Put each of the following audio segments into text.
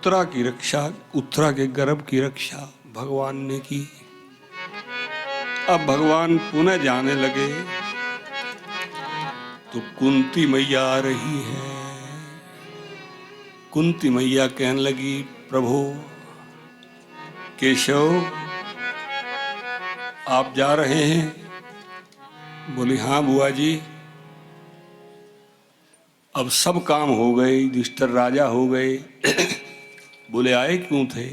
उत्तरा के गर्भ की रक्षा भगवान ने की। अब भगवान पुनः जाने लगे तो कुंती मैया आ रही है। कुंती मैया कहने लगी, प्रभु केशव आप जा रहे हैं? बोली, हाँ बुआ जी, अब सब काम हो गए, युधिष्ठिर राजा हो गए। बोले, आए क्यों थे?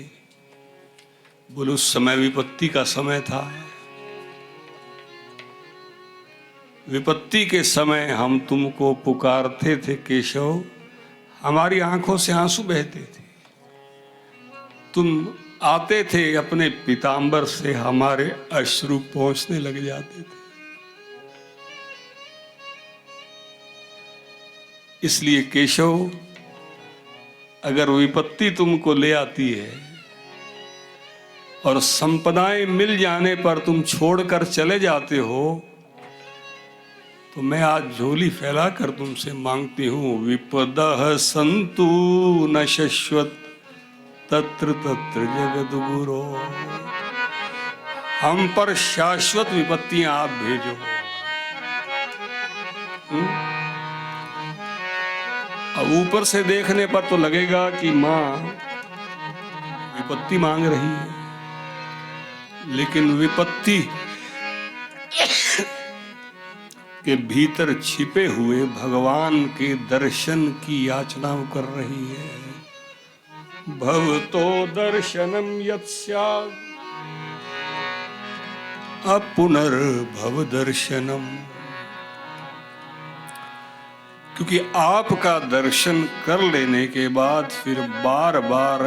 बोले, उस समय विपत्ति का समय था। विपत्ति के समय हम तुमको पुकारते थे केशव, हमारी आंखों से आंसू बहते थे। तुम आते थे अपने पीतांबर से, हमारे अश्रु पहुंचने लग जाते थे। इसलिए केशव, अगर विपत्ति तुमको ले आती है और संपदाएं मिल जाने पर तुम छोड़कर चले जाते हो, तो मैं आज झोली फैलाकर तुमसे मांगती हूं, विपदः संतु न शश्वत तत्र तत्र जगद्गुरो। हम पर शाश्वत विपत्तियां आप भेजो। अब ऊपर से देखने पर तो लगेगा कि मां विपत्ति मांग रही है, लेकिन विपत्ति के भीतर छिपे हुए भगवान के दर्शन की याचना कर रही है। भवतो दर्शनम यत्स्यात् अपुनर्भव दर्शनम। क्योंकि आपका दर्शन कर लेने के बाद फिर बार बार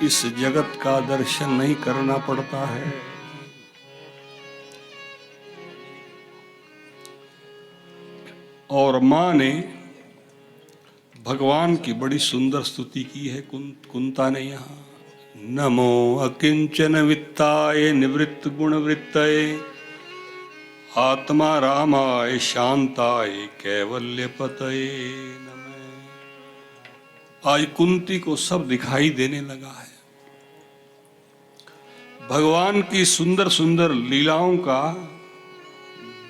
इस जगत का दर्शन नहीं करना पड़ता है। और मां ने भगवान की बड़ी सुंदर स्तुति की है कुंता ने यहाँ। नमो अकिंचन वित्ताय निवृत्त गुणवृत्तये आत्मा रामाय शांताय कैवल्य पतये नमः। आज कुंती को सब दिखाई देने लगा है। भगवान की सुंदर सुंदर लीलाओं का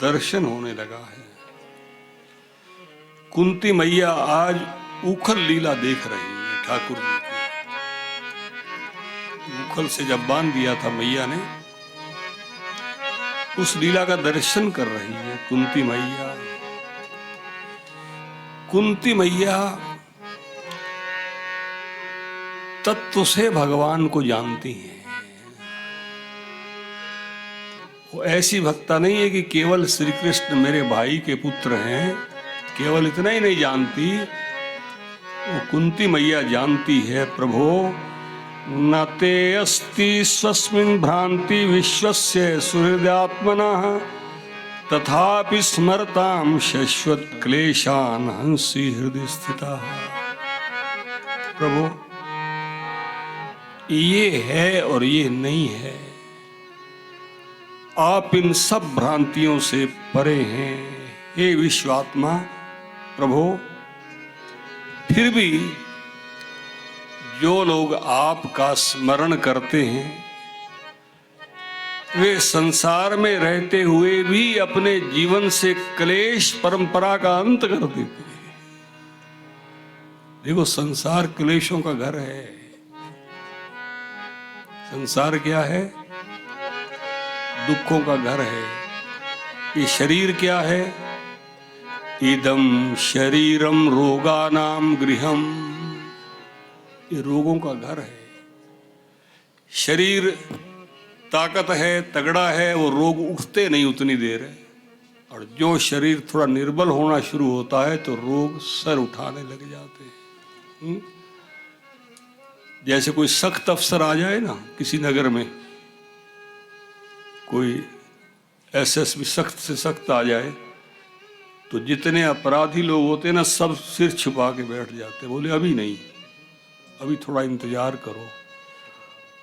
दर्शन होने लगा है। कुंती मैया आज उखल लीला देख रही है ठाकुर जी की। उखल से जब बांध दिया था मैया ने, उस लीला का दर्शन कर रही है कुंती मैया। कुंती मैया तत्व से भगवान को जानती हैं। वो ऐसी भक्ता नहीं है कि केवल श्री कृष्ण मेरे भाई के पुत्र हैं, केवल इतना ही नहीं जानती, वो कुंती मैया जानती है, प्रभो न ते अस्ति स्वस्मिन् भ्रांति विश्वस्य सुहृदात्मनः तथापि स्मरतां शश्वत क्लेशान् हंसि हृदय स्थितः। प्रभु ये है और ये नहीं है, आप इन सब भ्रांतियों से परे हैं। हे विश्वात्मा प्रभु, फिर भी जो लोग आपका स्मरण करते हैं वे संसार में रहते हुए भी अपने जीवन से क्लेश परंपरा का अंत कर देते हैं। देखो, संसार क्लेशों का घर है। संसार क्या है? दुखों का घर है। ये शरीर क्या है? इदम शरीरम रोगानाम गृहम। ये रोगों का घर है। शरीर ताकत है, तगड़ा है, वो रोग उठते नहीं उतनी देर है। और जो शरीर थोड़ा निर्बल होना शुरू होता है तो रोग सर उठाने लग जाते हैं। जैसे कोई सख्त अफसर आ जाए ना किसी नगर में, कोई एसएसपी सख्त से सख्त आ जाए, तो जितने अपराधी लोग होते हैं ना, सब सिर छुपा के बैठ जाते, बोले अभी नहीं, अभी थोड़ा इंतजार करो।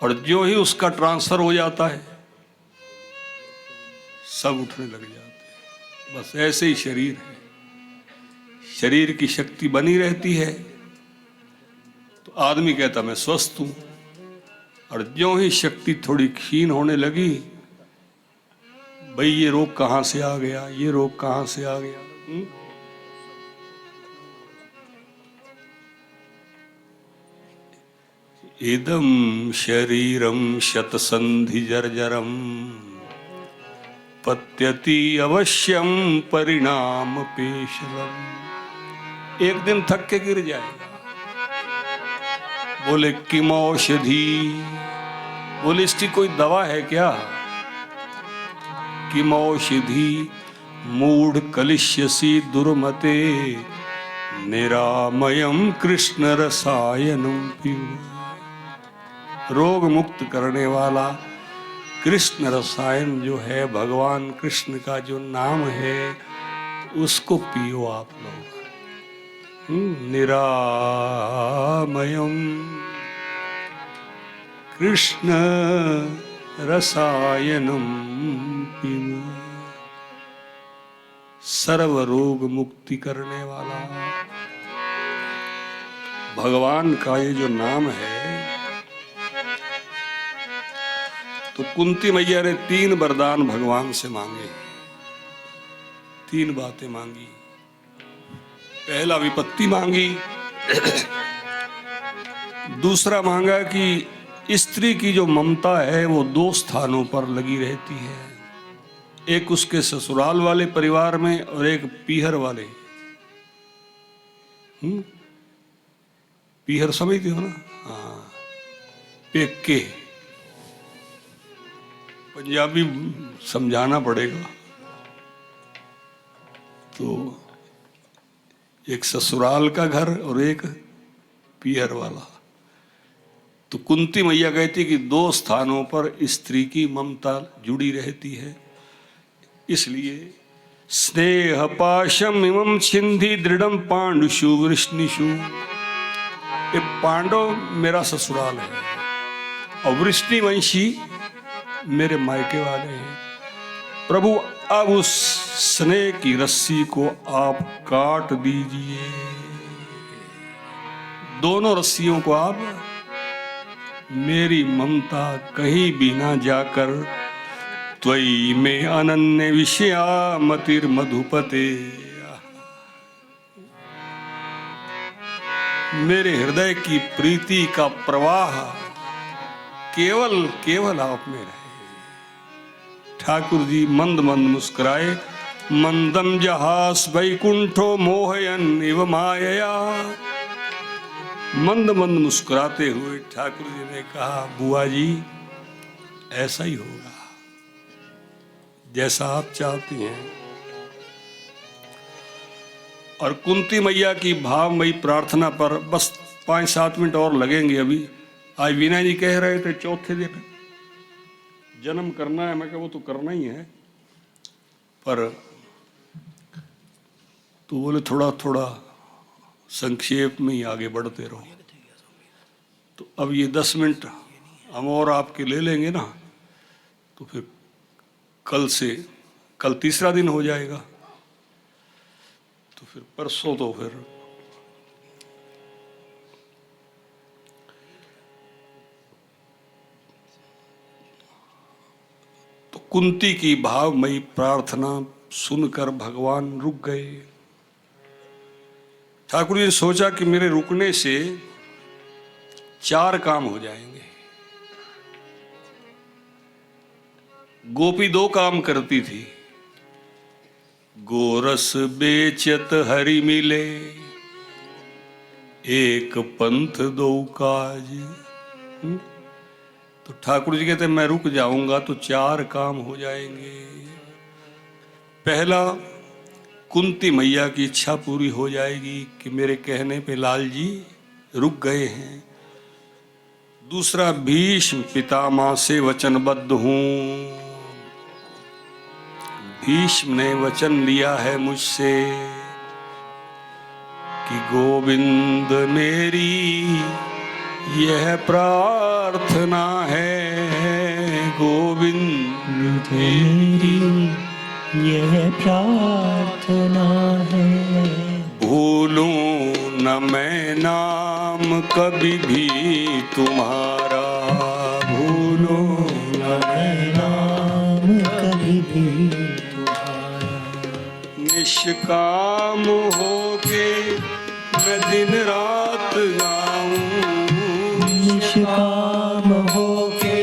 और जो ही उसका ट्रांसफर हो जाता है सब उठने लग जाते हैं। बस ऐसे ही शरीर है। शरीर की शक्ति बनी रहती है तो आदमी कहता मैं स्वस्थ हूं, और ज्यों ही शक्ति थोड़ी क्षीण होने लगी, भाई ये रोग कहां से आ गया, ये रोग कहां से आ गया। इदं शरीरम शतसंधि जर्जरम पत्यति अवश्यम परिणाम पेशलम। एक दिन थक के गिर जाएगा। बोले किम औषधि, बोले इसकी कोई दवा है क्या? किम औषधि मूढ़ कलिष्यसि दुर्मते निरामयम कृष्ण रसायनम पिब। रोग मुक्त करने वाला कृष्ण रसायन जो है, भगवान कृष्ण का जो नाम है, उसको पियो आप लोग। निरामयम कृष्ण रसायनम पिब। सर्व रोग मुक्ति करने वाला भगवान का ये जो नाम है। तो कुंती मैया ने 3 वरदान भगवान से मांगे, 3 बातें मांगी। पहला विपत्ति मांगी, दूसरा मांगा कि स्त्री की जो ममता है वो 2 स्थानों पर लगी रहती है, एक उसके ससुराल वाले परिवार में और एक पीहर वाले। पीहर समझते हो ना? हाँ, पेके, पंजाबी समझाना पड़ेगा। तो एक ससुराल का घर और एक पीहर वाला। तो कुंती मैया कहती कि 2 स्थानों पर स्त्री की ममता जुड़ी रहती है, इसलिए स्नेह पाशम इमं छिंधि दृढ़म पांडुषु वृष्णिषु। ये पांडव मेरा ससुराल है और वृष्णिवंशी मेरे मायके वाले हैं। प्रभु अब उस स्नेह की रस्सी को आप काट दीजिए, दोनों रस्सियों को आप, मेरी ममता कहीं भी ना जाकर त्वयि में अनन्य विषया मतिर मधुपते। मेरे हृदय की प्रीति का प्रवाह केवल केवल आप में रहे। ठाकुर जी मंद मंद मुस्कुराए। मंदम जहास वैकुंठो मोहयन इव मायया। मंद मंद मुस्कुराते हुए ठाकुर जी ने कहा, बुआ जी ऐसा ही होगा जैसा आप चाहती हैं। और कुंती मैया की भावमयी प्रार्थना पर बस 5-7 मिनट और लगेंगे। अभी आज वीना जी कह रहे थे चौथे दिन जन्म करना है, मैं कहा वो तो करना ही है, पर तो बोले थोड़ा थोड़ा संक्षेप में ही आगे बढ़ते रहो। तो अब ये 10 मिनट हम और आपके ले लेंगे ना, तो फिर कल तीसरा दिन हो जाएगा, तो फिर परसों तो फिर तो कुंती की भावमयी प्रार्थना सुनकर भगवान रुक गए। ठाकुर जी ने सोचा कि मेरे रुकने से 4 काम हो जाएंगे। गोपी 2 काम करती थी, गोरस बेचत हरि मिले, एक पंथ 2 काज। तो ठाकुर जी कहते मैं रुक जाऊंगा तो 4 काम हो जाएंगे। पहला, कुंती मैया की इच्छा पूरी हो जाएगी कि मेरे कहने पे लाल जी रुक गए हैं। दूसरा, भीष्म पितामह से वचनबद्ध हूं, भीष्म ने वचन लिया है मुझसे कि गोविंद मेरी यह प्रार्थना है, गोविंद मेरी यह प्रार्थना है, भूलूं न मैं नाम कभी भी तुम्हारा, भूलो न मैं नाम कभी भी तुम्हारा। निष्काम होके मैं दिन रात गाऊं, निष्काम होके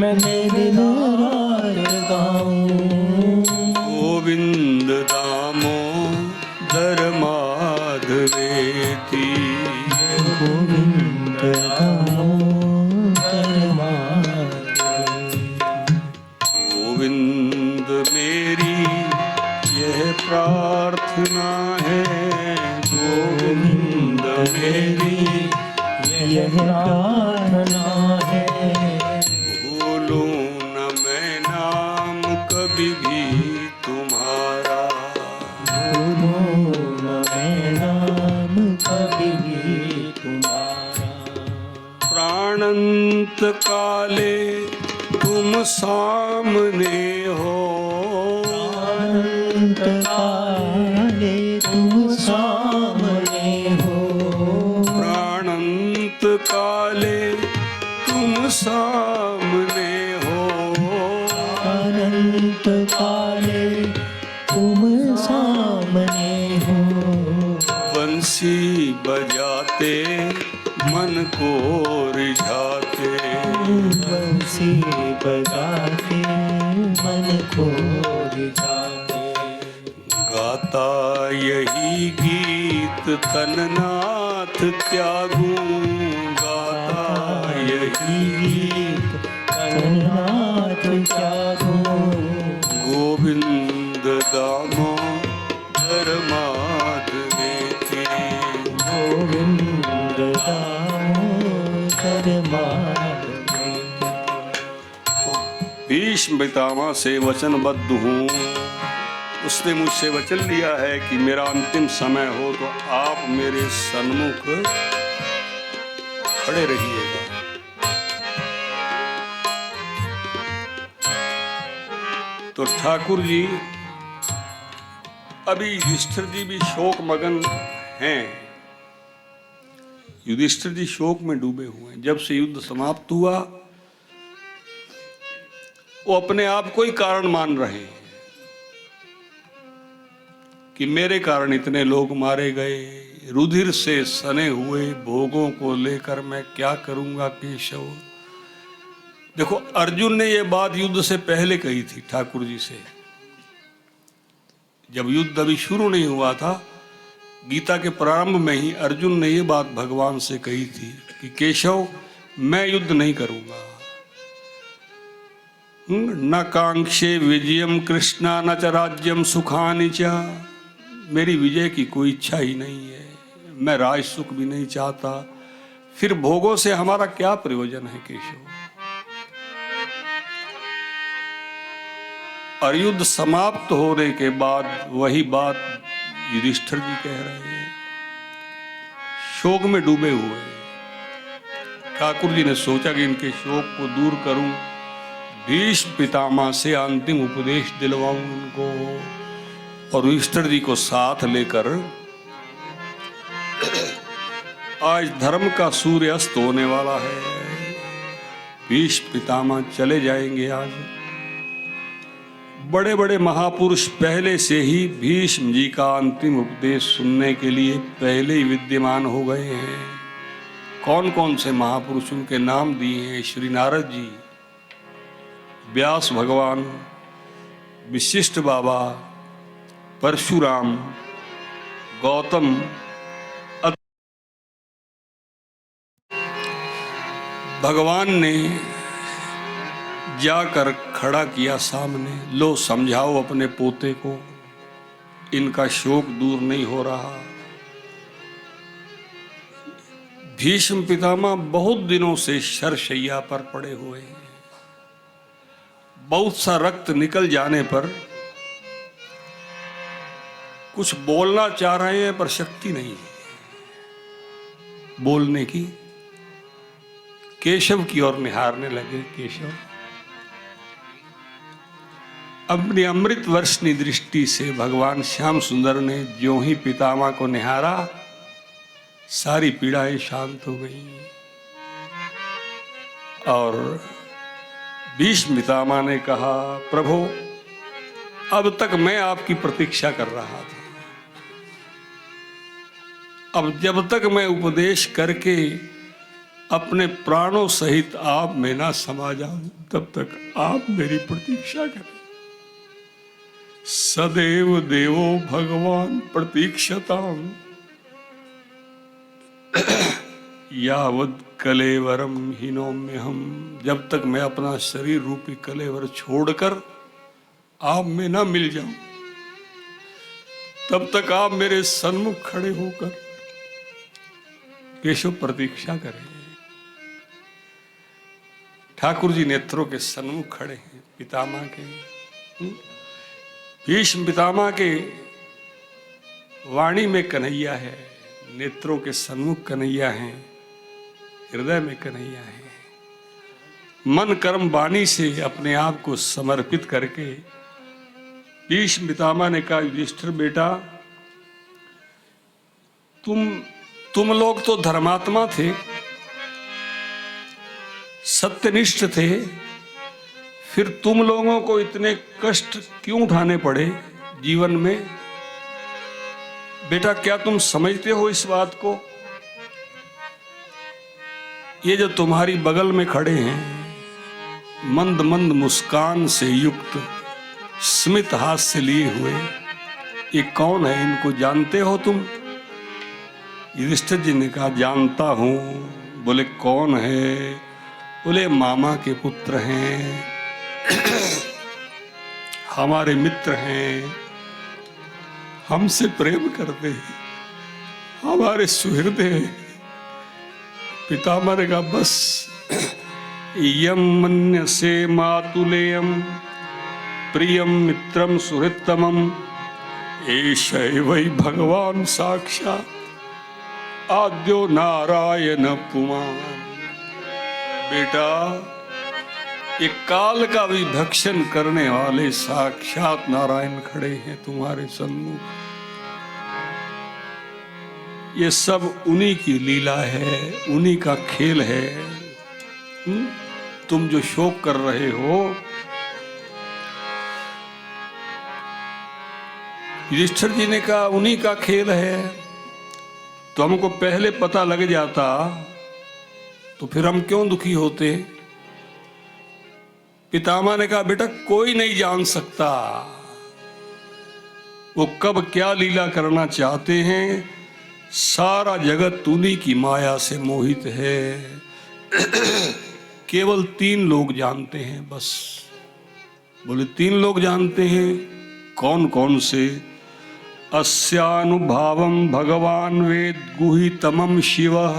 मैंने दिन रात गाऊं। गोविंद दामोदर माधवेति, गोविंद दामोदर माधवेति। गोविंद मेरी यह प्रार्थना है, गोविंद मेरी यह प्रार्थना है। भूलूं न मैं नाम कभी भी तुम्हारा, भूलूं न मैं नाम कभी भी तुम्हारा। प्राणंत काले तुम सामने हो, अनंत काले तुम सामने हो। प्राणंत काले तुम सामने हो, अनंत काले तुम सामने हो। बंसी बजाते मन को रिझाते, बंसी बजाते मन को रिझाते। गाता यही गीत तननाथ त्यागूं, गाता यही गीत तननाथ त्यागूं। गोविंद दामोदर माधवेति, गोविंद दामोदर माधवेति। भीष्म पितामह से वचनबद्ध हूँ। उसने मुझसे वचन लिया है कि मेरा अंतिम समय हो तो आप मेरे सन्मुख खड़े रहिएगा। तो ठाकुर जी अभी युधिष्ठिर जी भी शोक मगन हैं। युधिष्ठिर जी शोक में डूबे हुए हैं। जब से युद्ध समाप्त हुआ वो अपने आप को ही कारण मान रहे हैं कि मेरे कारण इतने लोग मारे गए, रुधिर से सने हुए भोगों को लेकर मैं क्या करूंगा केशव। देखो अर्जुन ने ये बात युद्ध से पहले कही थी ठाकुर जी से। जब युद्ध अभी शुरू नहीं हुआ था, गीता के प्रारंभ में ही अर्जुन ने ये बात भगवान से कही थी कि केशव मैं युद्ध नहीं करूंगा। न कांक्षे विजयम कृष्णा न च राज्यम सुखानि च। मेरी विजय की कोई इच्छा ही नहीं है, मैं राज सुख भी नहीं चाहता। फिर भोगों से हमारा क्या प्रयोजन है केशव। और युद्ध समाप्त होने के बाद वही बात युधिष्ठिर जी कह रहे हैं, शोक में डूबे हुए। ठाकुर जी ने सोचा कि इनके शोक को दूर करूं, भीष्म पितामह से अंतिम उपदेश दिलवाऊं उनको, और युधिष्ठिर जी को साथ लेकर आज धर्म का सूर्य अस्त होने वाला है। भीष्म पितामह चले जाएंगे आज। बड़े बड़े महापुरुष पहले से ही भीष्म जी का अंतिम उपदेश सुनने के लिए पहले ही विद्यमान हो गए हैं। कौन कौन से महापुरुष उनके नाम दिए हैं। श्री नारद जी, व्यास भगवान, विशिष्ट बाबा, परशुराम, गौतम। भगवान ने जाकर खड़ा किया सामने, लो समझाओ अपने पोते को, इनका शोक दूर नहीं हो रहा। भीष्म पितामह बहुत दिनों से शरशैया पर पड़े हुए हैं। बहुत सा रक्त निकल जाने पर कुछ बोलना चाह रहे हैं पर शक्ति नहीं है बोलने की। केशव की ओर निहारने लगे। केशव अपनी अमृत वर्षनी दृष्टि से भगवान श्याम सुंदर ने ज्यों ही पितामह को निहारा, सारी पीड़ाएं शांत हो गई। और भीष्म पितामह ने कहा, प्रभु अब तक मैं आपकी प्रतीक्षा कर रहा था, अब जब तक मैं उपदेश करके अपने प्राणों सहित आप में ना समा जाऊं तब तक आप मेरी प्रतीक्षा करें। सदैव देवो भगवान प्रतीक्षताम यावद कलेवरम हीनोम्य हम। जब तक मैं अपना शरीर रूपी कलेवर छोड़कर आप में ना मिल जाऊं तब तक आप मेरे सन्मुख खड़े होकर केशव प्रतीक्षा करें। ठाकुर जी नेत्रों के सन्मुख खड़े हैं पितामह के। भीष्म पितामह के वाणी में कन्हैया है, नेत्रों के सन्मुख कन्हैया है, हृदय में कन्हैया है। मन कर्म वाणी से अपने आप को समर्पित करके भीष्म पितामह ने कहा, युधिष्ठिर बेटा, तुम लोग तो धर्मात्मा थे, सत्यनिष्ठ थे, फिर तुम लोगों को इतने कष्ट क्यों उठाने पड़े जीवन में? बेटा क्या तुम समझते हो इस बात को? ये जो तुम्हारी बगल में खड़े हैं, मंद मंद मुस्कान से युक्त, स्मित हास्य लिए हुए, ये कौन है? इनको जानते हो तुम? युधिष्ठिर जी ने कहा, जानता हूं। बोले कौन है? बोले मामा के पुत्र हैं, हमारे मित्र हैं, हमसे प्रेम करते हैं, हमारे सुहृदय हैं। पितामह ने कहा, बस यम मन्यसे मातुलेयम प्रियम मित्रम सुहृत्तमम एषैवै भगवान साक्षात् आद्यो नारायण पुमान्। बेटा, ये काल का भी भक्षण करने वाले साक्षात नारायण खड़े हैं तुम्हारे सम्मुख। ये सब उन्हीं की लीला है, उन्हीं का खेल है। तुम जो शोक कर रहे हो, युधिष्ठिर जी ने कहा उन्हीं का खेल है। तो हमको पहले पता लग जाता तो फिर हम क्यों दुखी होते? पितामह ने कहा, बेटा कोई नहीं जान सकता वो कब क्या लीला करना चाहते हैं। सारा जगत उन्हीं की माया से मोहित है। केवल 3 लोग जानते हैं बस। बोले 3 लोग जानते हैं, कौन कौन से? अस्यानुभावम भगवान वेद गुहितमम शिवः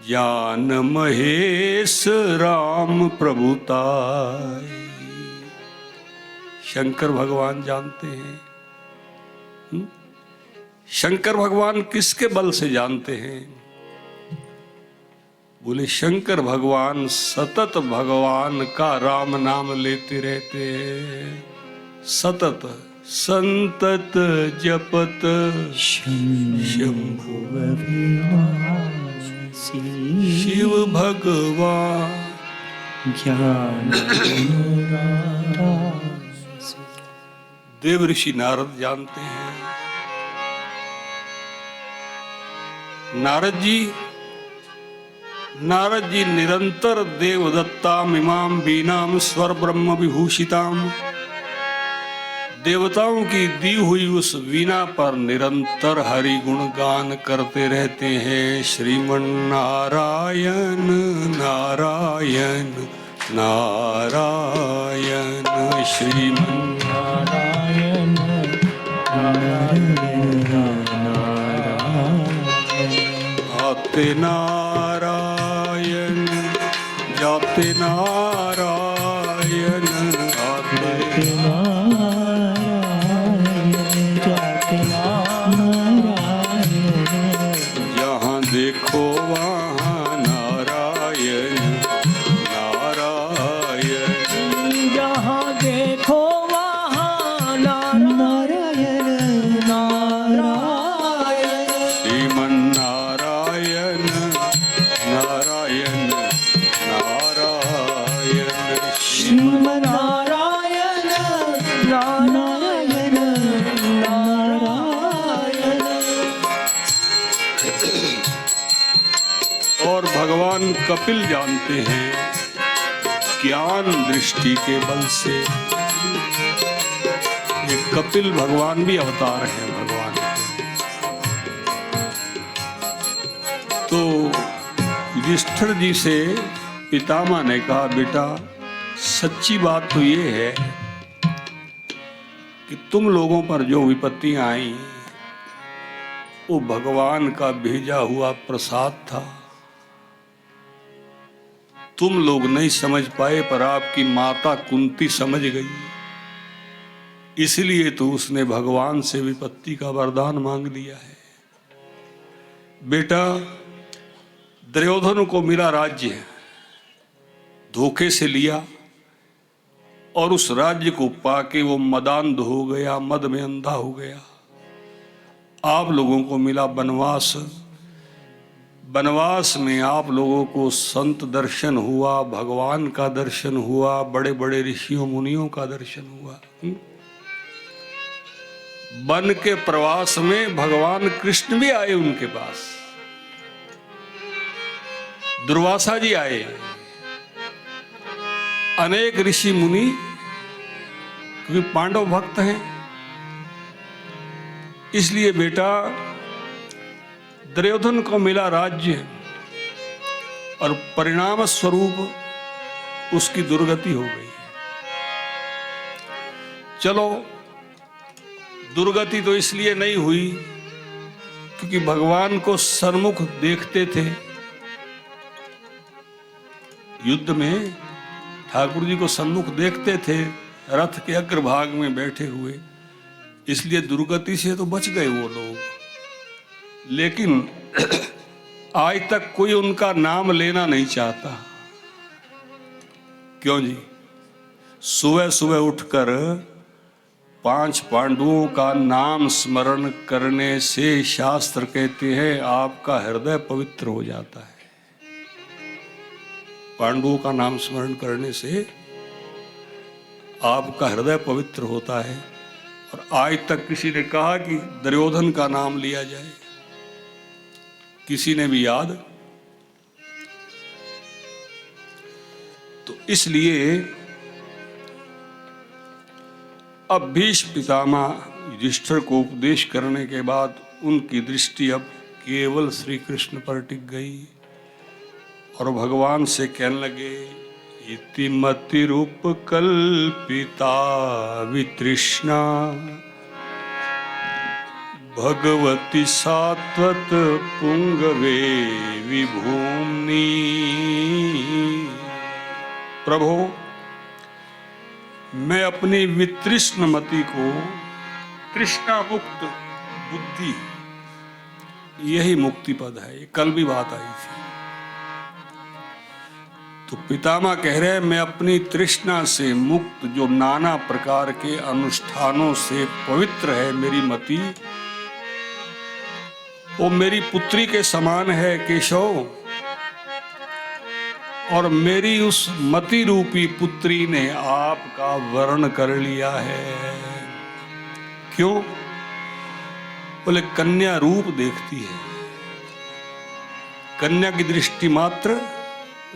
ज्ञान महेश राम प्रभुताय। शंकर भगवान जानते हैं। शंकर भगवान किसके बल से जानते हैं? बोले शंकर भगवान सतत भगवान का राम नाम लेते रहते हैं। सतत संतत जपत शंभु शिव भगवान ज्ञान। देव ऋषि नारद जानते हैं। नारद जी निरंतर देवदत्ताम इमाम बीनाम स्वर ब्रह्म विभूषिताम, देवताओं की दी हुई उस वीणा पर निरंतर हरि गुण गान करते रहते हैं। श्रीमन नारायण नारायण नारायण, श्रीमन नारायण नारायण नारायण, आते नारायण जाते नारायण, आते जहाँ देखो वहाँ नारायण नारायण, जहाँ देखो वहाँ नारायण नारायण। नारायण नारायण। और भगवान कपिल जानते हैं ज्ञान दृष्टि के बल से। ये कपिल भगवान भी अवतार हैं भगवान के। तो युधिष्ठिर जी से पितामह ने कहा, बेटा सच्ची बात तो ये है कि तुम लोगों पर जो विपत्तियां आई वो भगवान का भेजा हुआ प्रसाद था। तुम लोग नहीं समझ पाए पर आपकी माता कुंती समझ गई, इसलिए तो उसने भगवान से विपत्ति का वरदान मांग लिया है। बेटा दुर्योधन को मिला राज्य, धोखे से लिया और उस राज्य को पाके वो मदान्ध हो गया, मद में अंधा हो गया। आप लोगों को मिला वनवास, वनवास में आप लोगों को संत दर्शन हुआ, भगवान का दर्शन हुआ, बड़े बड़े ऋषियों मुनियों का दर्शन हुआ। वन के प्रवास में भगवान कृष्ण भी आए उनके पास, दुर्वासा जी आए, अनेक ऋषि मुनि, क्योंकि पांडव भक्त हैं। इसलिए बेटा दुर्योधन को मिला राज्य और परिणाम स्वरूप उसकी दुर्गति हो गई। चलो दुर्गति तो इसलिए नहीं हुई क्योंकि भगवान को सन्मुख देखते थे। युद्ध में ठाकुर जी को सन्मुख देखते थे, रथ के अग्रभाग में बैठे हुए, इसलिए दुर्गति से तो बच गए वो लोग। लेकिन आज तक कोई उनका नाम लेना नहीं चाहता। क्यों जी? सुबह सुबह उठकर 5 पांडवों का नाम स्मरण करने से शास्त्र कहते हैं आपका हृदय पवित्र हो जाता है। पांडवों का नाम स्मरण करने से आपका हृदय पवित्र होता है। और आज तक किसी ने कहा कि दुर्योधन का नाम लिया जाए, किसी ने भी याद? तो इसलिए अब भीष्म पितामह युधिष्ठिर को उपदेश करने के बाद उनकी दृष्टि अब केवल श्री कृष्ण पर टिक गई और भगवान से कहने लगे, इति मतिरूप कल्पिता वितृष्णा भगवती सात्वत पुंगवे विभूमि। प्रभो मैं अपनी वितृष्ण मति को, तृष्णा मुक्त बुद्धि, यही मुक्ति पद है। ये कल भी बात आई थी। तो पितामह कह रहे हैं मैं अपनी तृष्णा से मुक्त, जो नाना प्रकार के अनुष्ठानों से पवित्र है मेरी मति, वो मेरी पुत्री के समान है केशव। और मेरी उस मति रूपी पुत्री ने आपका वर्ण कर लिया है। क्यों? बोले कन्या रूप देखती है, कन्या की दृष्टि मात्र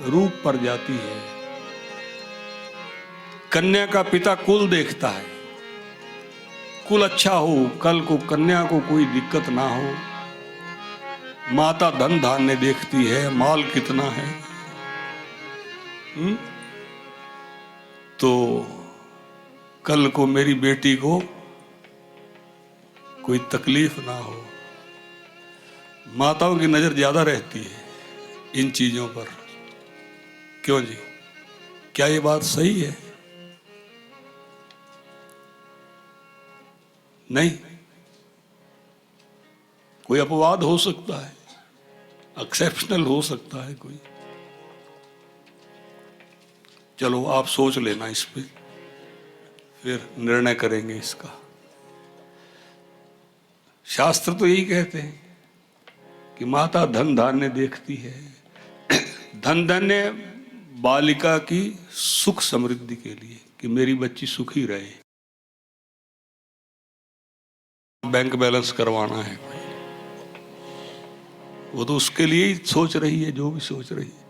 रूप पर जाती है। कन्या का पिता कुल देखता है, कुल अच्छा हो, कल को कन्या को कोई दिक्कत ना हो। माता धन धान्य देखती है, माल कितना है। तो कल को मेरी बेटी को कोई तकलीफ ना हो। माताओं की नजर ज्यादा रहती है इन चीजों पर। क्यों जी? क्या ये बात सही है? नहीं, कोई अपवाद हो सकता है, एक्सेप्शनल हो सकता है कोई। चलो आप सोच लेना इस पे, फिर निर्णय करेंगे इसका। शास्त्र तो यही कहते हैं कि माता धन धान्य देखती है। धन धान्य बालिका की सुख समृद्धि के लिए, कि मेरी बच्ची सुखी रहे। बैंक बैलेंस करवाना है। वो तो उसके लिए ही सोच रही है, जो भी सोच रही है।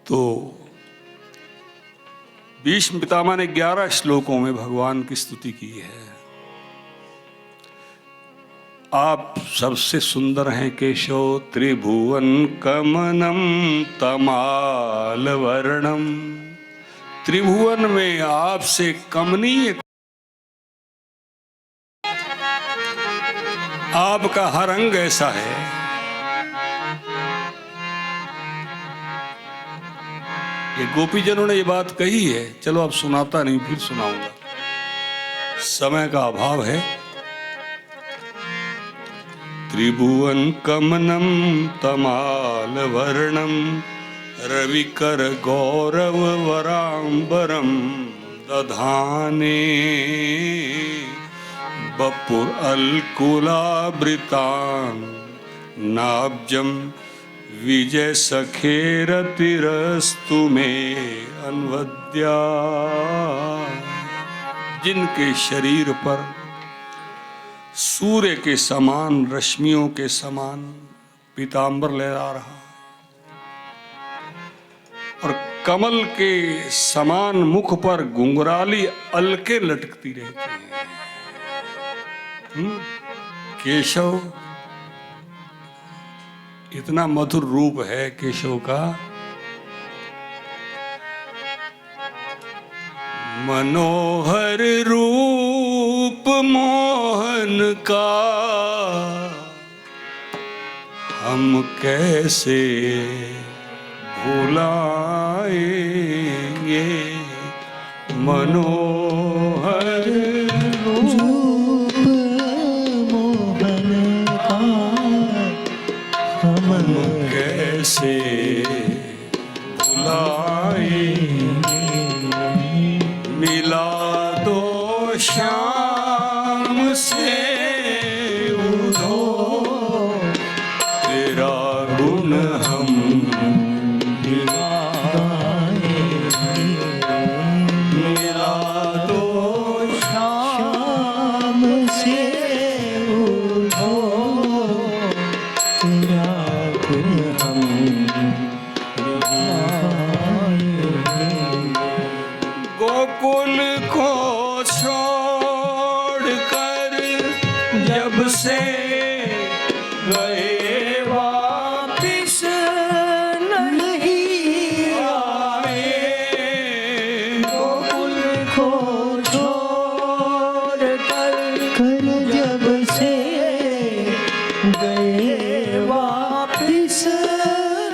तो भीष्म पितामह ने 11 श्लोकों में भगवान की स्तुति की है। आप सबसे सुंदर हैं केशव, त्रिभुवन कमनम तमाल वर्णम। त्रिभुवन में आपसे कमनीय, आपका हर अंग ऐसा है। ये गोपीजनों ने ये बात कही है। चलो अब सुनाता नहीं, फिर सुनाऊंगा, समय का अभाव है। त्रिभुवन कमनम तमाल वर्णम रविकर गौरव वरांबरम दधाने बपुर अलकुलावृतान नाब्जम विजय सखेरतिरस्तु में अन्वद्या। जिनके शरीर पर सूर्य के समान रश्मियों के समान पीतांबर लहरा रहा और कमल के समान मुख पर घुंघराली अलके लटकती रहती हैं। केशव, इतना मधुर रूप है केशव का। मनोहर रूप मोहन का हम कैसे भुलाएंगे। मनोहर रूप मोहन का हम कैसे भुलाएंगे। मिला दो श्याम से उधो तेरा गुण हम मिला दो श्याम से उधो तेरा गुण हम गोकुल को छोड़कर जब से गए वापिस नहीं आए। गोकुल को छोड़ कर जब से गए वापिस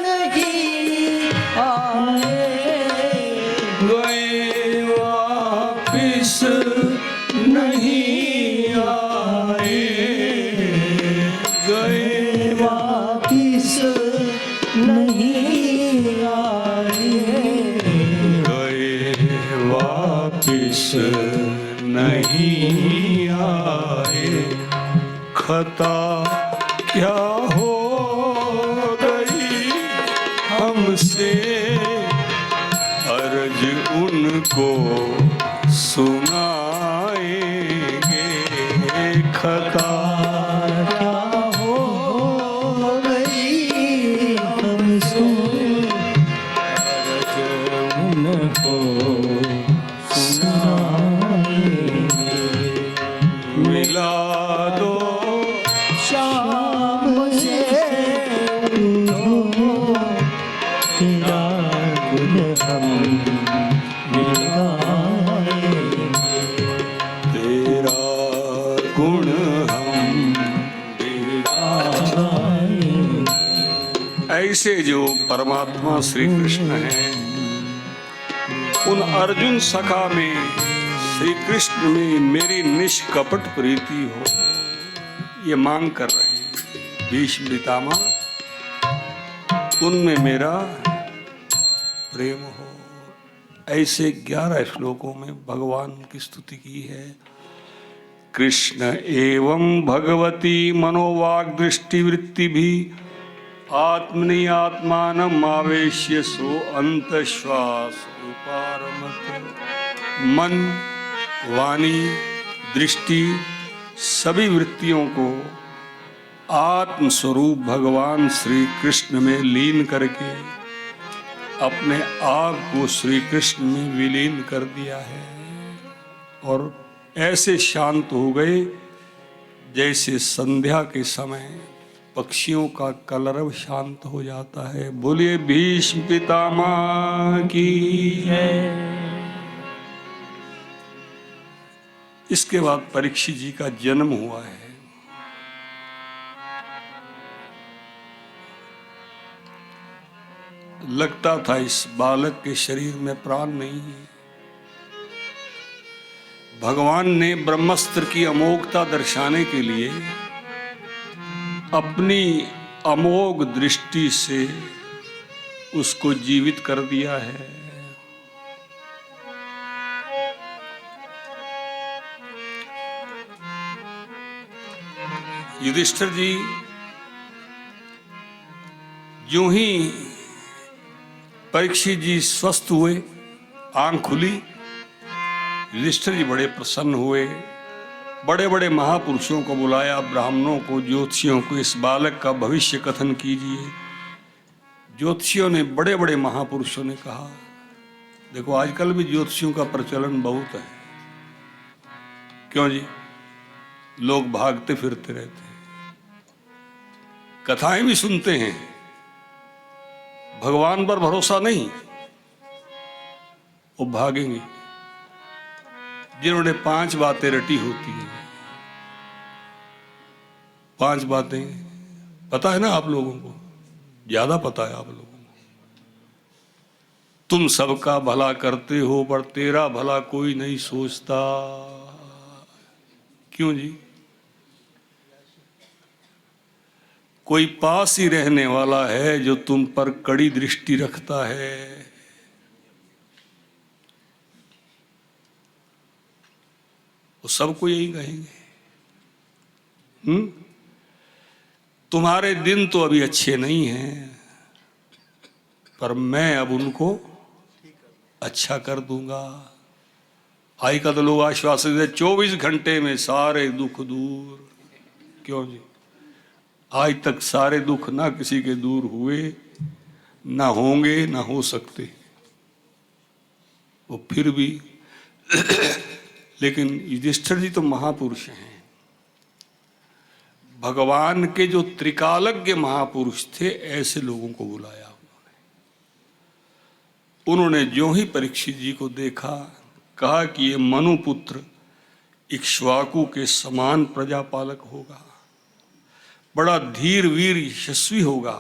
नहीं आए। गए वापिस नहीं आए। गए वापिस नहीं आए। गए वापिस नहीं आए। खता क्या हो गई हमसे, अर्ज उनको सुनाएंगे। खता क्या हो गई हमसे, अर्ज उनको सुनाएंगे। मिला दो शाम से उधो तेरा गुण हम मिलाएंगे। तेरा गुण हम मिलाएंगे। ऐसे जो परमात्मा श्री कृष्ण हैं, उन अर्जुन सखा में श्री कृष्ण में मेरी निष्कपट प्रीति हो, ये मांग कर रहे हैं भीष्म पितामह। उनमें मेरा प्रेम हो। ऐसे 11 श्लोकों में भगवान की स्तुति की है। कृष्ण एवं भगवती मनोवाग दृष्टि वृत्ति भी आत्मनि आत्मानम आवेश्य सो अंतश्वास उपारमत। मन, वाणी, दृष्टि सभी वृत्तियों को आत्म स्वरूप भगवान श्री कृष्ण में लीन करके अपने आप को श्री कृष्ण में विलीन कर दिया है और ऐसे शांत हो गए जैसे संध्या के समय पक्षियों का कलरव शांत हो जाता है। बोलिए भीष्म पितामह की जय। इसके बाद परीक्षित जी का जन्म हुआ है। लगता था इस बालक के शरीर में प्राण नहीं है। भगवान ने ब्रह्मास्त्र की अमोघता दर्शाने के लिए अपनी अमोघ दृष्टि से उसको जीवित कर दिया है। युधिष्ठिर जी यूं ही परीक्षित जी स्वस्थ हुए, आंख खुली, युधिष्ठिर जी बड़े प्रसन्न हुए। बड़े बड़े महापुरुषों को बुलाया, ब्राह्मणों को, ज्योतिषियों को, इस बालक का भविष्य कथन कीजिए। ज्योतिषियों ने, बड़े बड़े महापुरुषों ने कहा, देखो आजकल भी ज्योतिषियों का प्रचलन बहुत है। क्यों जी? लोग भागते फिरते रहते हैं, कथाएं भी सुनते हैं, भगवान पर भरोसा नहीं, वो भागेंगे। जिन्होंने 5 बातें रटी होती हैं, 5 बातें पता है ना आप लोगों को, ज्यादा पता है आप लोगों को। तुम सबका भला करते हो पर तेरा भला कोई नहीं सोचता। क्यों जी? कोई पास ही रहने वाला है जो तुम पर कड़ी दृष्टि रखता है। वो सबको यही कहेंगे। तुम्हारे दिन तो अभी अच्छे नहीं हैं, पर मैं अब उनको अच्छा कर दूंगा। आई का तो लोग आश्वासन दे 24 घंटे में सारे दुख दूर। क्यों जी? आज तक सारे दुख ना किसी के दूर हुए, ना होंगे, ना हो सकते। वो फिर भी लेकिन युधिष्ठिर जी तो महापुरुष हैं। भगवान के जो त्रिकालज्ञ महापुरुष थे, ऐसे लोगों को बुलाया उन्होंने। जो ही परीक्षित जी को देखा, कहा कि ये मनुपुत्र इक्ष्वाकु के समान प्रजापालक होगा, बड़ा धीर वीर यशस्वी होगा।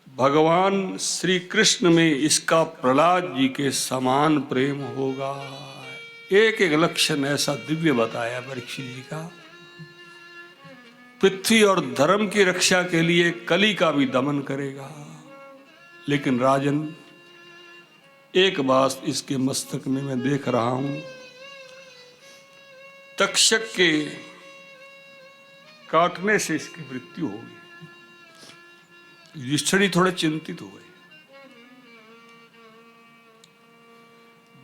भगवान श्री कृष्ण में इसका प्रहलाद जी के समान प्रेम होगा। एक एक लक्षण ऐसा दिव्य बताया परीक्षित जी का। पृथ्वी और धर्म की रक्षा के लिए कली का भी दमन करेगा। लेकिन राजन, एक बात इसके मस्तक में मैं देख रहा हूं, तक्षक के काटने से इसकी मृत्यु होगी। युधिष्ठिर थोड़े चिंतित हुए।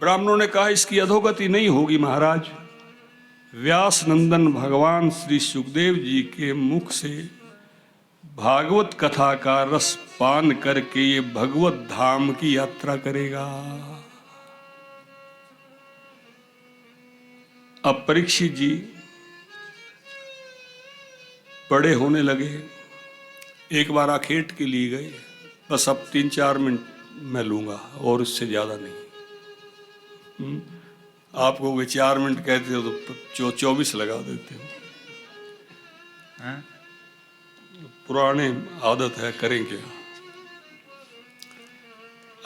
ब्राह्मणों ने कहा इसकी अधोगति नहीं होगी महाराज। व्यास नंदन भगवान श्री सुखदेव जी के मुख से भागवत कथा का रस पान करके ये भगवत धाम की यात्रा करेगा। अब परीक्षित जी बड़े होने लगे। एक बार आखेट के लिए गए, बस अब 3-4 मिनट मैं लूंगा और इससे ज्यादा नहीं। आप कहोगे 4 मिनट कहते हो तो 24 लगा देते हो। पुराने आदत है, करें क्या।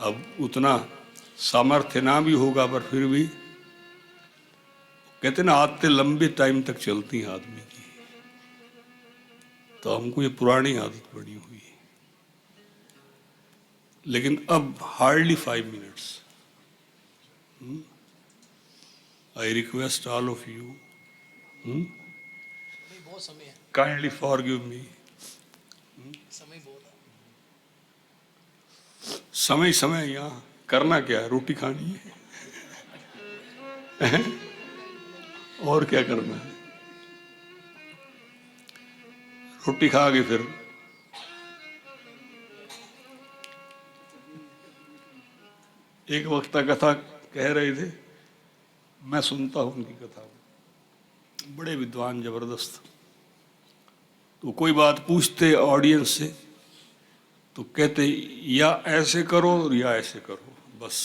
अब उतना सामर्थ्य ना भी होगा, पर फिर भी कहते ना आदतें लंबे टाइम तक चलती हैं आदमी की, तो हमको ये पुरानी आदत पड़ी हुई है। लेकिन अब hardly 5 minutes. I request all of you, kindly forgive me. समय समय यहाँ करना क्या है, रोटी खानी है और क्या करना है। रोटी खा के फिर एक वक्ता कथा कह रहे थे, मैं सुनता हूं उनकी कथा, बड़े विद्वान जबरदस्त। तो कोई बात पूछते ऑडियंस से तो कहते या ऐसे करो या ऐसे करो, बस।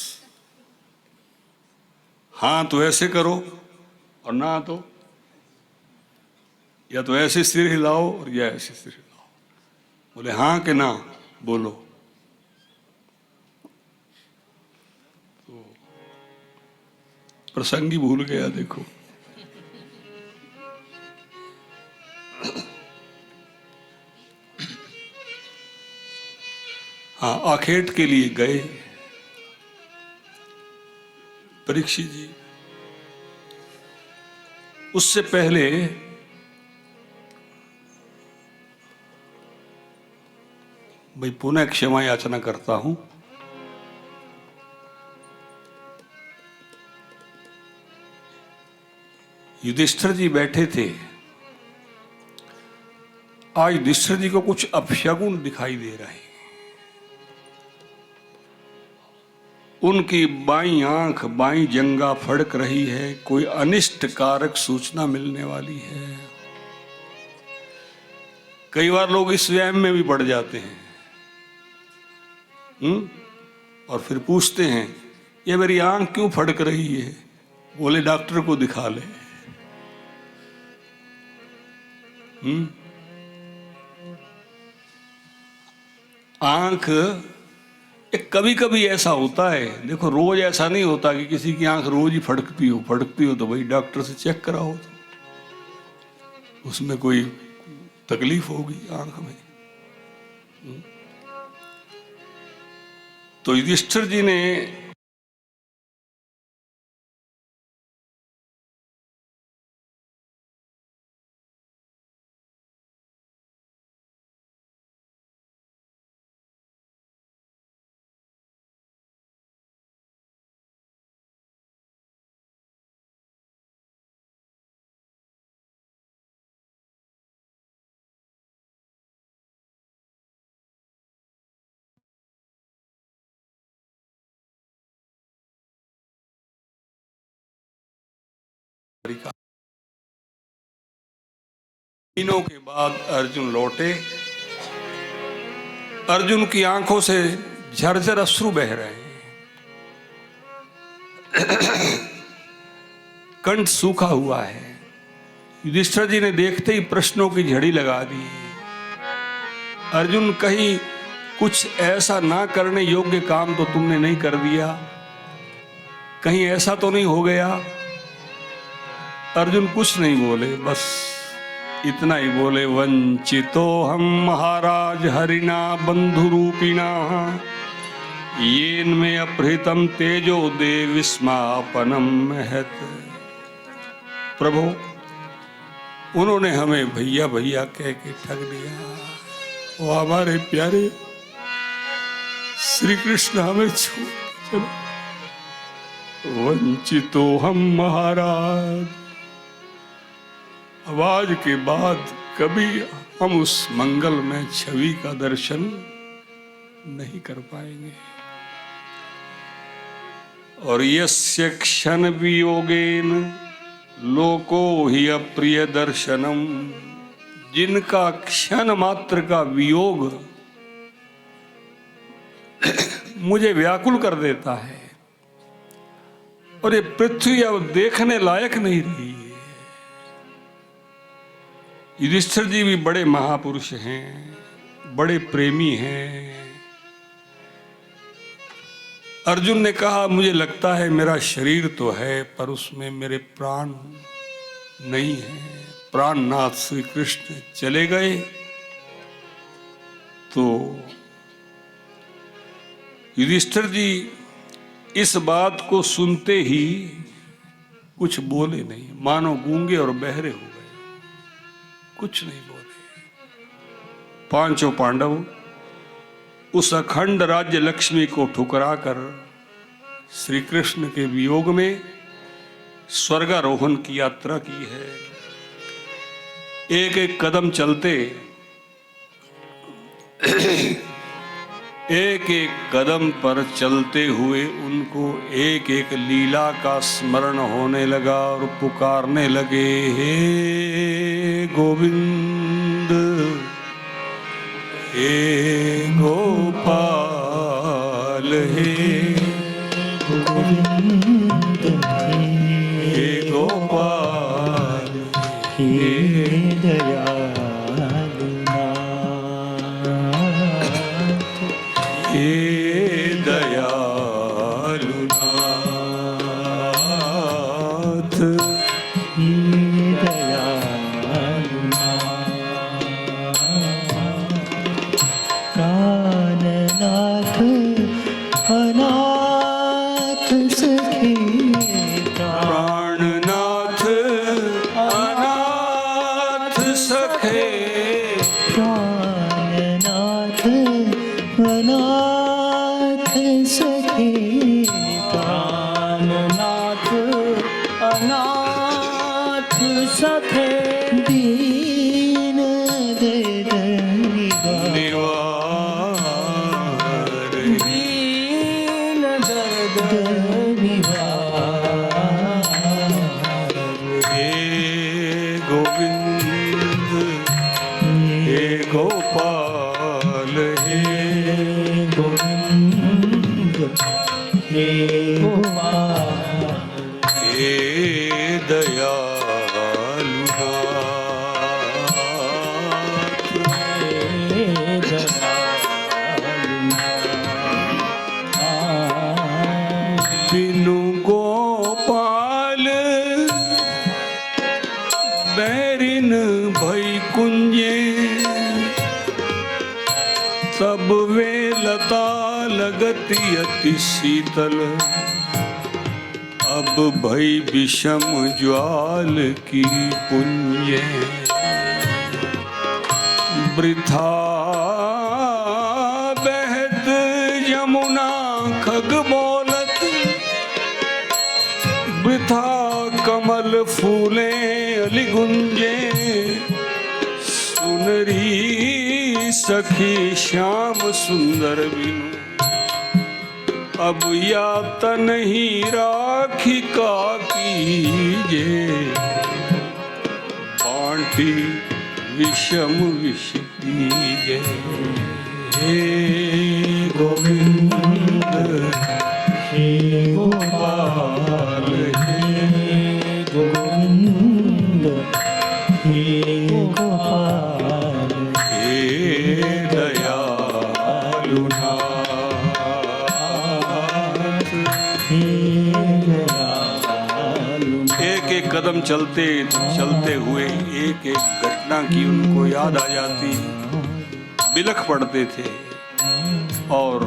हाँ तो ऐसे करो और ना तो या तो ऐसे सिर हिलाओ और या ऐसे सिर हिलाओ। बोले हाँ कि ना बोलो। तो प्रसंग ही भूल गया देखो। हाँ, आखेट के लिए गए परीक्षित जी। उससे पहले भाई पुनः क्षमा याचना करता हूं। युधिष्ठिर जी बैठे थे। आज युधिष्ठिर जी को कुछ अपशगुन दिखाई दे रहे हैं। उनकी बाईं आंख बाईं जंगा फड़क रही है, कोई अनिष्ट कारक सूचना मिलने वाली है। कई बार लोग इस व्यायाम में भी पड़ जाते हैं। और फिर पूछते हैं ये मेरी आंख क्यों फड़क रही है? बोले डॉक्टर को दिखा ले। आंख कभी कभी ऐसा होता है, देखो रोज ऐसा नहीं होता कि किसी की आंख रोज ही फड़कती हो तो भाई डॉक्टर से चेक कराओ, तो उसमें कोई तकलीफ होगी आंख में। तो युधिष्ठिर जी ने दिनों के बाद अर्जुन लौटे। अर्जुन की आंखों से झरझर अश्रु बह रहे हैं, कंठ सूखा हुआ है। युधिष्ठिर जी ने देखते ही प्रश्नों की झड़ी लगा दी। अर्जुन, कहीं कुछ ऐसा ना करने योग्य काम तो तुमने नहीं कर दिया? कहीं ऐसा तो नहीं हो गया? अर्जुन कुछ नहीं बोले, बस इतना ही बोले, वंचितो हम महाराज हरिना बंधु रूपिणा येन में अपहृतम तेजो दे विस्मापनम महत। प्रभु, उन्होंने हमें भैया भैया कह के ठग लिया। वो हमारे प्यारे श्री कृष्ण हमें छोड़ चलो। वंचितो हम महाराज, आवाज के बाद कभी हम उस मंगल में छवि का दर्शन नहीं कर पाएंगे। और यस्य क्षण वियोगेन लोको ही अप्रिय दर्शनम, जिनका क्षण मात्र का वियोग मुझे व्याकुल कर देता है और ये पृथ्वी अब देखने लायक नहीं रही है। युधिष्ठिर जी भी बड़े महापुरुष हैं, बड़े प्रेमी हैं। अर्जुन ने कहा, मुझे लगता है मेरा शरीर तो है पर उसमें मेरे प्राण नहीं है। प्राणनाथ श्री कृष्ण चले गए। तो युधिष्ठिर जी इस बात को सुनते ही कुछ बोले नहीं, मानो गूंगे और बहरे हो गए, कुछ नहीं बोले। पांचों पांडव उस अखंड राज्य लक्ष्मी को ठुकराकर श्री कृष्ण के वियोग में स्वर्गारोहण की यात्रा की है। एक एक कदम चलते एक एक कदम पर चलते हुए उनको एक एक लीला का स्मरण होने लगा और पुकारने लगे, हे गोविंद, हे गोपाल, हे गोविंद, हे गोपाल, हे दयालु नाथ, हे दयालु नाथ, हे दयालु नाथ, प्राणनाथ अनाथ सखे, प्राणनाथ अनाथ सखे, प्राणनाथ अनाथ सखे, प्राणनाथ अनाथ सखे, दीन दर्द निवार, दीन दर्द निवार, हे गोविंद, हे गोपाल, हे गोविंद, हे गोपाल, हे दयालु नाथ, हे दयालु नाथ, बिनु गोपाल बैरिन भई कुंजे, तब वे लता लगती अति शीतल, अब भई विषम ज्वाल की पुंजे, वृथा बहत यमुना खग बोलत, वृथा कमल फूले अलिगुंजे, सुनरी सखी श्याम सुंदर बिनु, अब या तन ही राखी का कीजे, बांटी विषम विष कीजे, हे गोविंद, हे गोपाल, हे गोविंद, हे गोपाल, हे दयालु नाथ, हे दयालु नाथ। एक एक कदम चलते चलते हुए एक एक घटना की उनको याद आ जाती, बिलख पड़ते थे और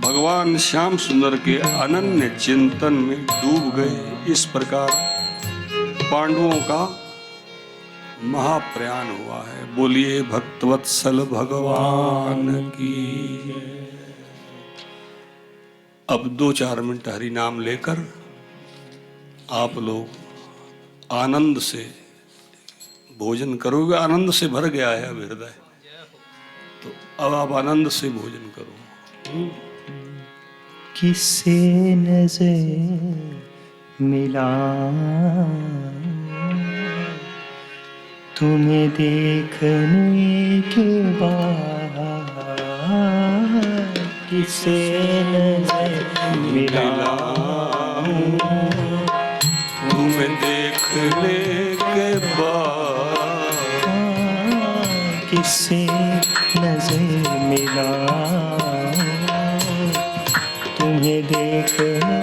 भगवान श्याम सुंदर के अनन्य चिंतन में डूब गए। इस प्रकार पांडवों का महाप्रयाण हुआ है। बोलिए भक्तवत्सल भगवान की। अब 2-4 मिनट हरि नाम लेकर आप लोग आनंद से भोजन करोगे। आनंद से भर गया है अब हृदय, तो अब आप आनंद से भोजन करो। किससे नजर मिला तुम्हें देखने के बाद, किससे नजर मिला तुम्हें देखने के बाद, किससे नजर मिला तुम्हें देखने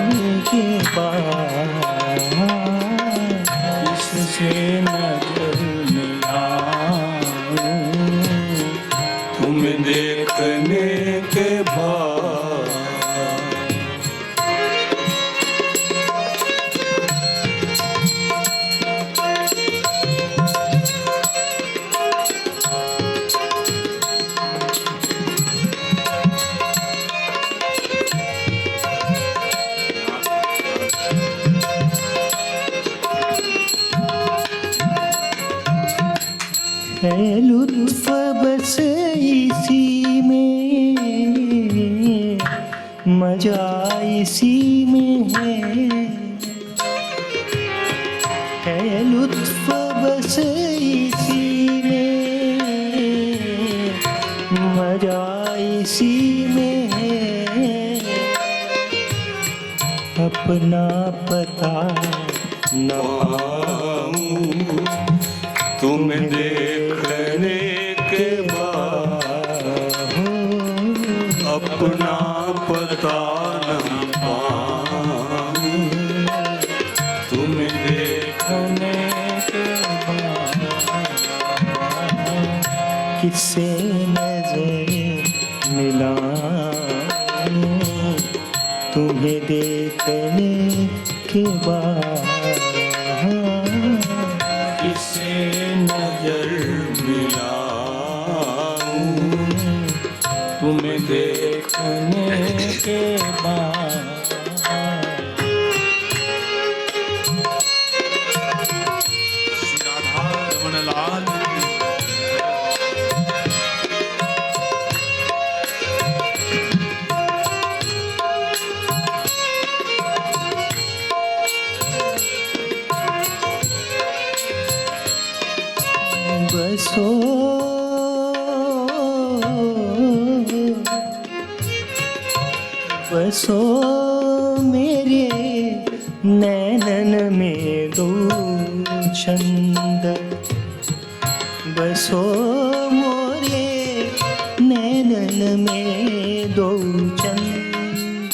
के बाद, किससे नजर मिला तुम्हें देखने के बाद। है लुत्फ बस इसी में, मजा इसी में है लुत्फ बस इसी में, मजा इसी में है, अपना पता न पाऊं तुम्हें देखने के बाद, अपना पता न पाऊं तुम्हें देखने के बाद। किससे नजर मिलाऊं तुम्हें देखने के बाद, किससे नजर मिलाऊं तुम्हें देखने के बाद। राधा रमण लाल बसो बसो मेरे नैनन में दो चंद, बसो मोरे नैनन में दो चंद,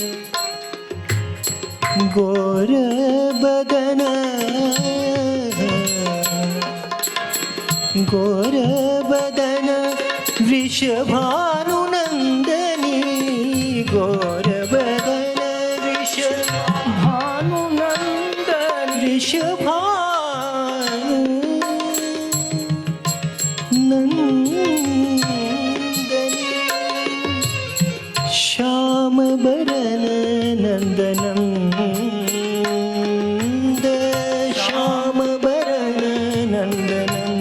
गोर बदन गोर बदन वृषभानुनंदनी, गोर बदन वृषभानुनंदन, वृषभानुनंदनी, श्याम बरन नंदनम, श्याम बरन नंदनम,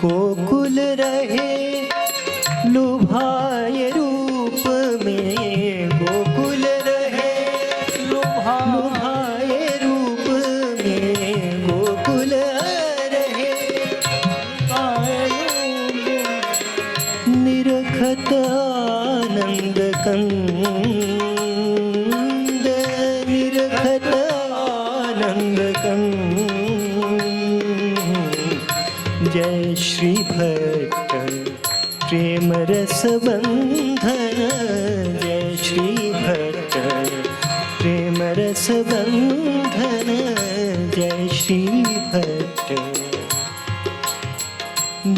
गोकुल रहे लुभाए रूप में, गोकुल रहे लुभाए रूप में, गोकुल रहे निरखत आनंद कंद, निरखत आनंद कंद। जय श्री भट्ट प्रेम रस बंधन, जय श्री भट्ट प्रेम रस बंधन, जय श्री भट्ट,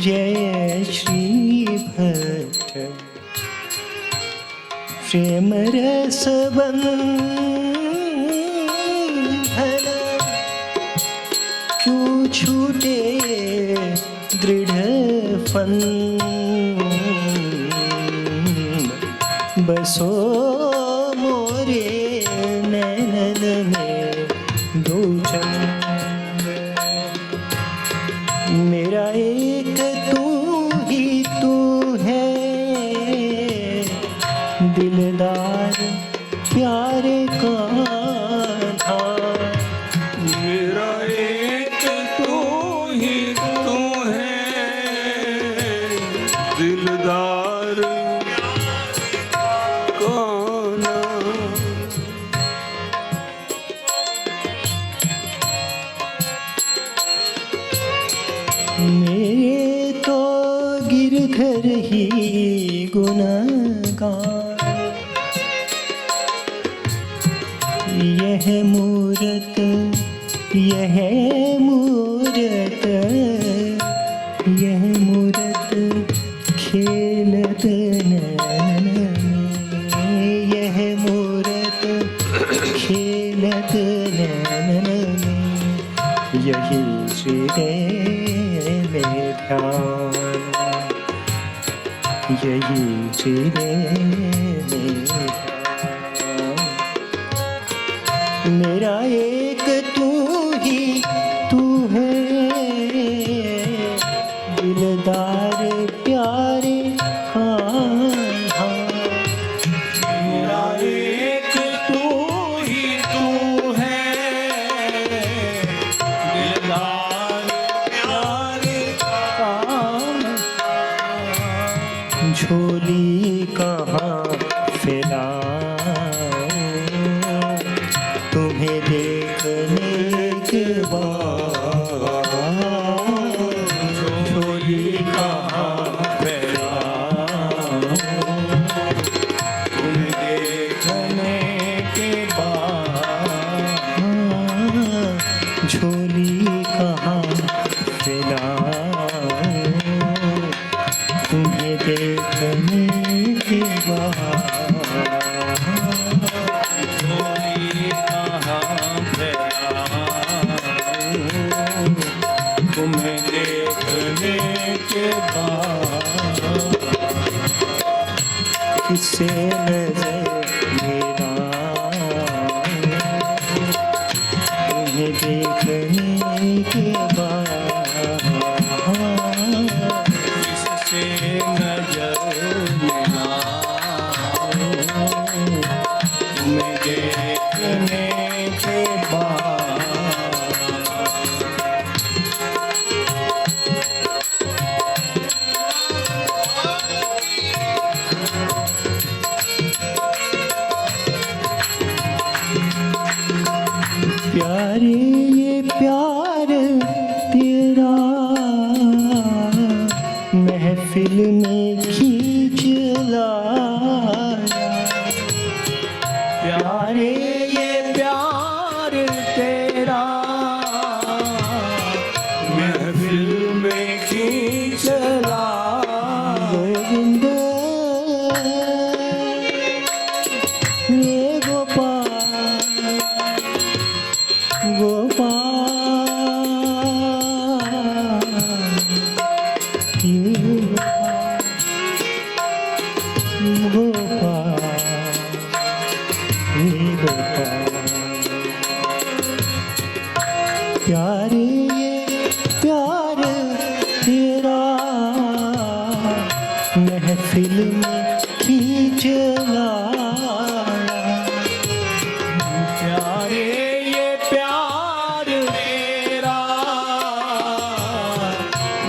जय श्री भट्ट प्रेम रस बंधन। क्यों छूटे दृढ़ फन, बसो मोरे नैनन में दो चंद, मेरा एक तू ही तू है, दिलदार प्यारे कान्हा, मेरा एक तू ही तू है, दिलदार कान्हा। मेरे तो गिरधर ही गुनगान, यह मूरत यह मूरत यह मूरत खेलत नैनन में, यह मूरत खेलत नैनन में, यही हृदय में ध्यान, यही हृदय में ध्यान। मेरा एक तू ही तू है, दिलदार प्यारे कान्हा, झोली कहाँ फैलाऊं तुम्हें देखने के बाद, झोली कहाँ फैलाऊं तुम्हें देखने के बाद, झोली कहाँ फैलाऊं तुम्हें देखने के बाद, झोली कहाँ फैलाऊं तुम्हें देखने के बाद, किसे नजर मिलाऊं तुम्हें देखने के बाद, किससे नजर मिलाऊं तुम्हें देखने के बाद। प्यारे ये प्यार तेरा महफिल में खींच लाया, प्यारे ये प्यार तेरा महफिल में खींच लाया, गोविंद ये गोपाल गोपाल ये गोपाल ये गोपाल, प्यारे ये प्यार तेरा महफिल में खींच लाया, प्यारे ये प्यार तेरा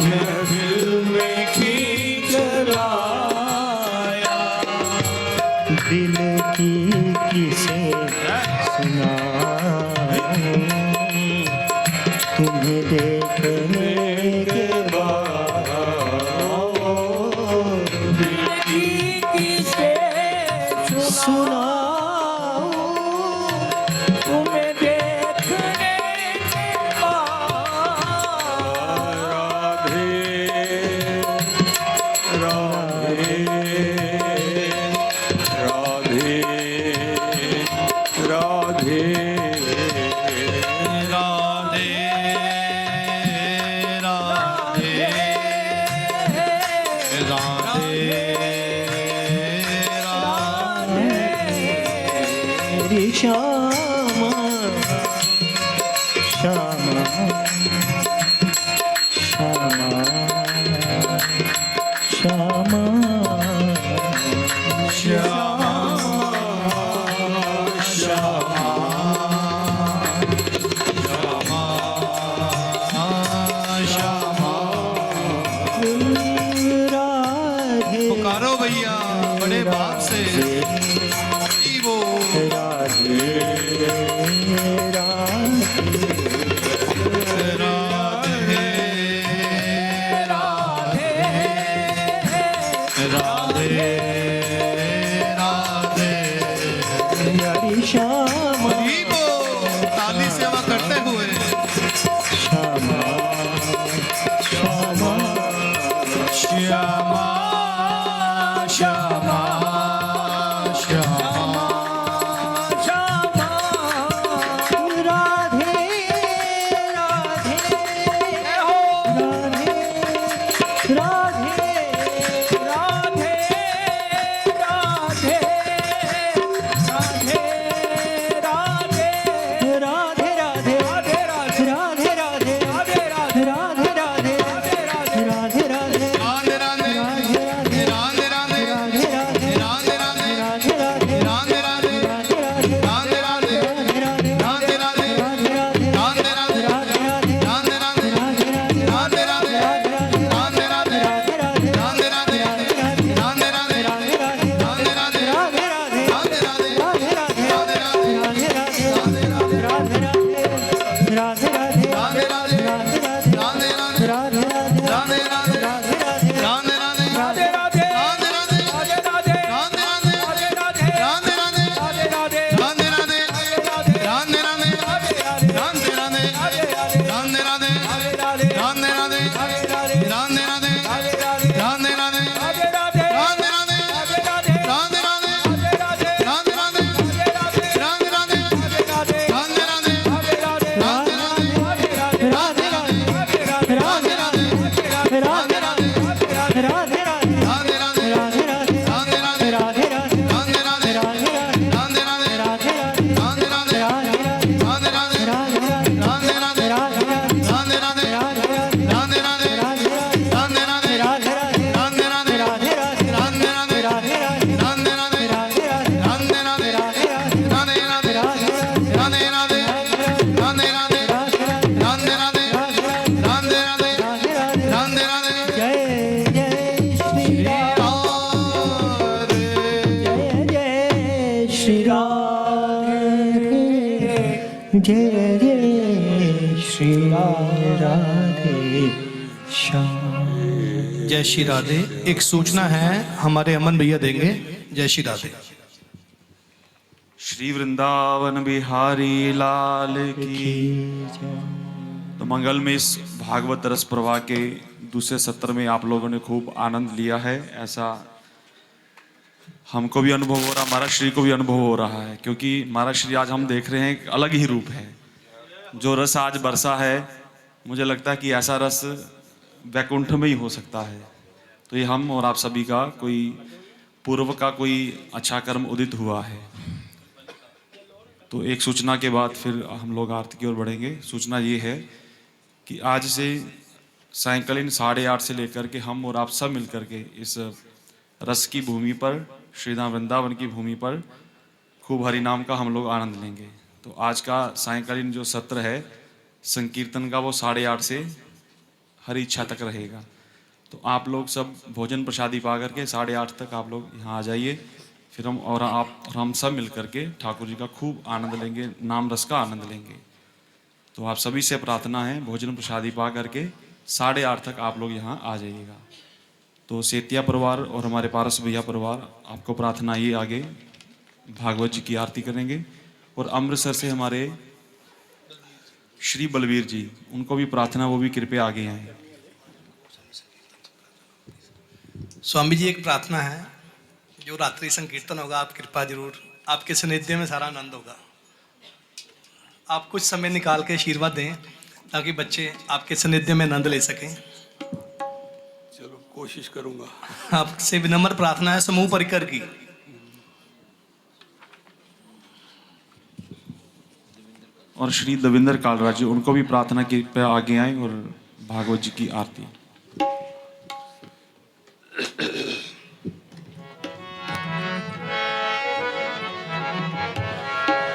महफिल में खींच लाया, दिल की किसे सुनाऊं तुम्हें देखने के बाद, दिल की किसे सुनाऊं तुम्हें देखने के बाद, राधे राधे राधे राधे राधे राधे राधे मेरी श्यामा श्यामा श्यामा श्यामा श्यामा श्यामा श्यामा राधे पुकारो भैया बड़े भाव से। वो राधे जय जय श्री राधे श्याम। जय श्री राधे। एक सूचना है, हमारे अमन भैया देंगे। जय श्री राधे। श्री वृंदावन बिहारी लाल की। तो मंगल में इस भागवत रस प्रवाह के दूसरे सत्र में आप लोगों ने खूब आनंद लिया है, ऐसा हमको भी अनुभव हो रहा, महाराज श्री को भी अनुभव हो रहा है। क्योंकि महाराज श्री आज हम देख रहे हैं एक अलग ही रूप है। जो रस आज बरसा है, मुझे लगता है कि ऐसा रस वैकुंठ में ही हो सकता है। तो ये हम और आप सभी का कोई पूर्व का कोई अच्छा कर्म उदित हुआ है। तो एक सूचना के बाद फिर हम लोग आरती की ओर बढ़ेंगे। सूचना ये है कि आज से सायंकालीन 8:30 से लेकर के हम और आप सब मिलकर के इस रस की भूमि पर, श्रीधाम वृंदावन की भूमि पर खूब हरि नाम का हम लोग आनंद लेंगे। तो आज का सायंकालीन जो सत्र है संकीर्तन का, वो 8:30 से हरि इच्छा तक रहेगा। तो आप लोग सब भोजन प्रसादी पा करके 8:30 तक आप लोग यहाँ आ जाइए। फिर हम और आप और हम सब मिल करके ठाकुर जी का खूब आनंद लेंगे, नाम रस का आनंद लेंगे। तो आप सभी से प्रार्थना है, भोजन प्रसादी पा करके 8:30 तक आप लोग यहाँ आ जाइएगा। तो सेतिया परिवार और हमारे पारस भैया परिवार, आपको प्रार्थना ये आगे भागवत जी की आरती करेंगे। और अमृतसर से हमारे श्री बलवीर जी, उनको भी प्रार्थना, वो भी कृपया आगे आए। स्वामी जी, एक प्रार्थना है, जो रात्रि संकीर्तन होगा आप कृपा जरूर, आपके सानिध्य में सारा आनंद होगा। आप कुछ समय निकाल के आशीर्वाद दें ताकि बच्चे आपके सानिध्य में आनंद ले सकें। चलो कोशिश करूंगा। आपसे विनम्र प्रार्थना है समूह परिकर की। और श्री देवेंद्र कालराज जी, उनको भी प्रार्थना की कृपया आगे आए और भागवत जी की आरती।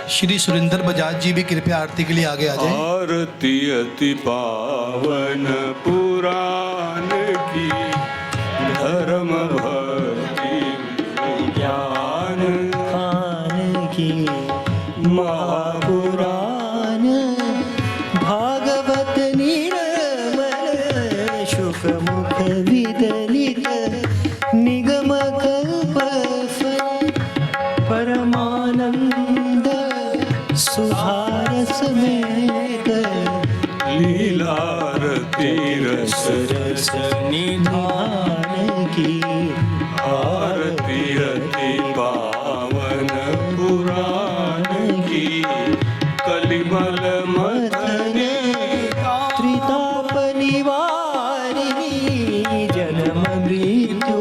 श्री सुरेंद्र बजाज जी भी कृपया आरती के लिए आगे आ जाए। आरती अति पावन पुराण की, धर्म भक्ति ज्ञान खान की महापुराण भागवत निर्मल शुक मुख विदलित निगम कल्प परमानंद सुधारस में लीलारती रस रस निधान की आरती अति पावन पुराण की, कलिमल मथन त्रिताप निवारिणी जन्म मृत्यु